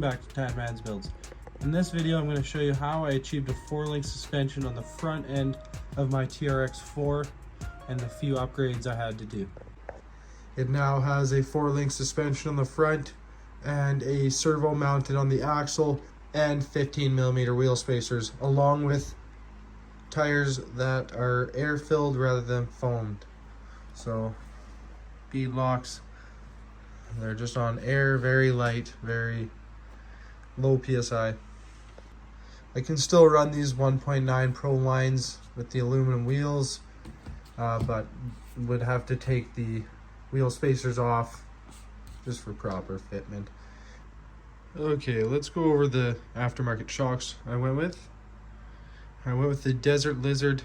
Welcome back to Tadman's Builds. In this video I'm going to show you how I achieved a 4-link suspension on the front end of my TRX4 and the few upgrades I had to do. It now has a 4-link suspension on the front and a servo mounted on the axle and 15mm wheel spacers, along with tires that are air filled rather than foamed. So bead locks, they're just on air, very light, very low PSI. I can still run these 1.9 Pro lines with the aluminum wheels, but would have to take the wheel spacers off just for proper fitment. Okay, let's go over the aftermarket shocks I went with. I went with the Desert Lizard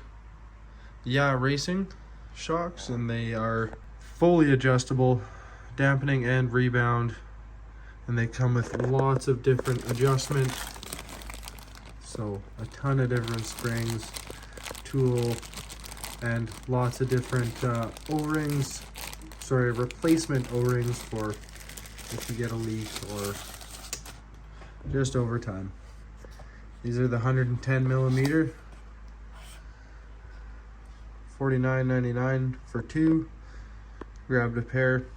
Racing shocks, and they are fully adjustable, dampening and rebound, and they come with lots of different adjustment. So a ton of different springs, tool, and lots of different replacement O-rings for if you get a leak or just over time. These are the 110mm, $49.99 for two. Grabbed a pair.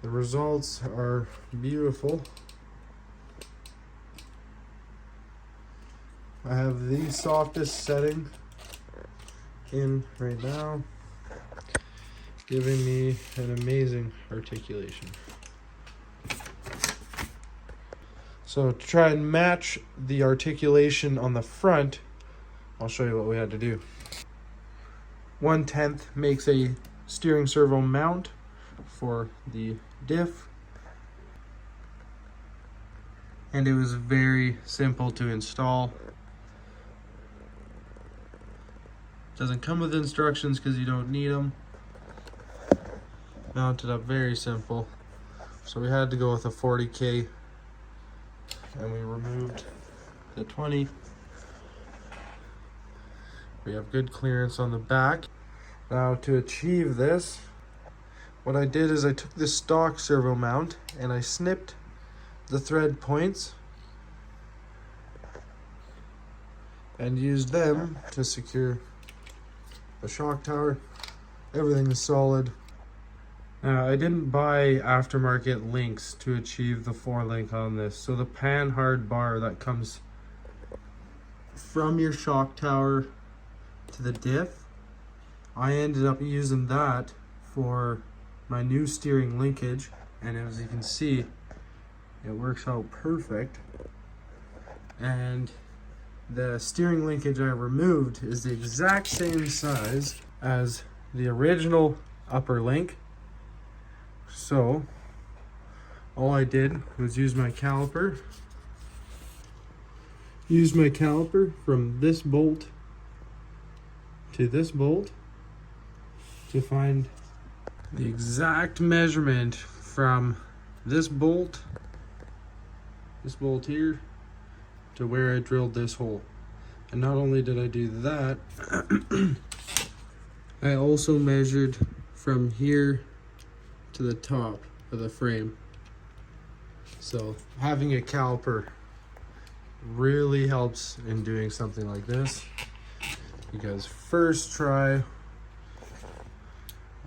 The results are beautiful. I have the softest setting in right now, giving me an amazing articulation. So to try and match the articulation on the front, I'll show you what we had to do. 1/10 makes a steering servo mount for the diff, and it was very simple to install. Doesn't come with instructions because you don't need them. Mounted up very simple. So we had to go with a 40K, and we removed the 20. We have good clearance on the back. Now to achieve this, what I did is I took the stock servo mount and I snipped the thread points and used them to secure the shock tower. Everything is solid. I didn't buy aftermarket links to achieve the 4-link on this. So the pan hard bar that comes from your shock tower to the diff, I ended up using that for my new steering linkage, and as you can see, it works out perfect. And the steering linkage I removed is the exact same size as the original upper link. So all I did was use my caliper from this bolt to this bolt to find the exact measurement from this bolt here to where I drilled this hole. And not only did I do that, I also measured from here to the top of the frame. So having a caliper really helps in doing something like this, because first try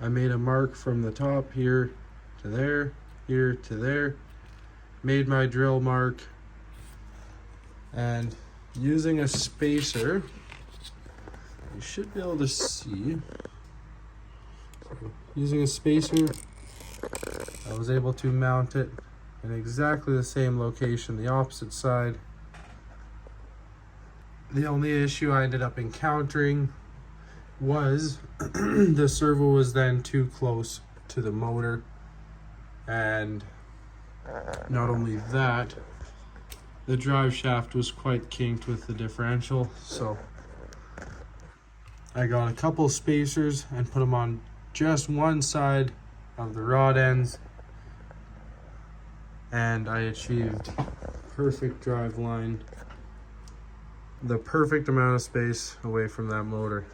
I made a mark from the top here to there, here to there, made my drill mark, and using a spacer, you should be able to see, using a spacer, I was able to mount it in exactly the same location, the opposite side. The only issue I ended up encountering was the servo was then too close to the motor, and not only that, the drive shaft was quite kinked with the differential. So I got a couple spacers and put them on just one side of the rod ends, and I achieved perfect drive line, the perfect amount of space away from that motor.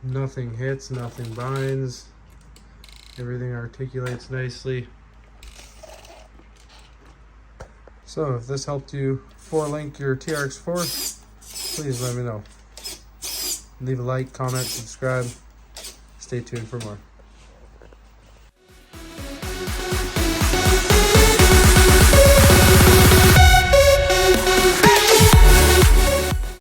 Nothing hits, nothing binds. Everything articulates nicely. So if this helped you 4-link your TRX4, please let me know. Leave a like, comment, subscribe. Stay tuned for more.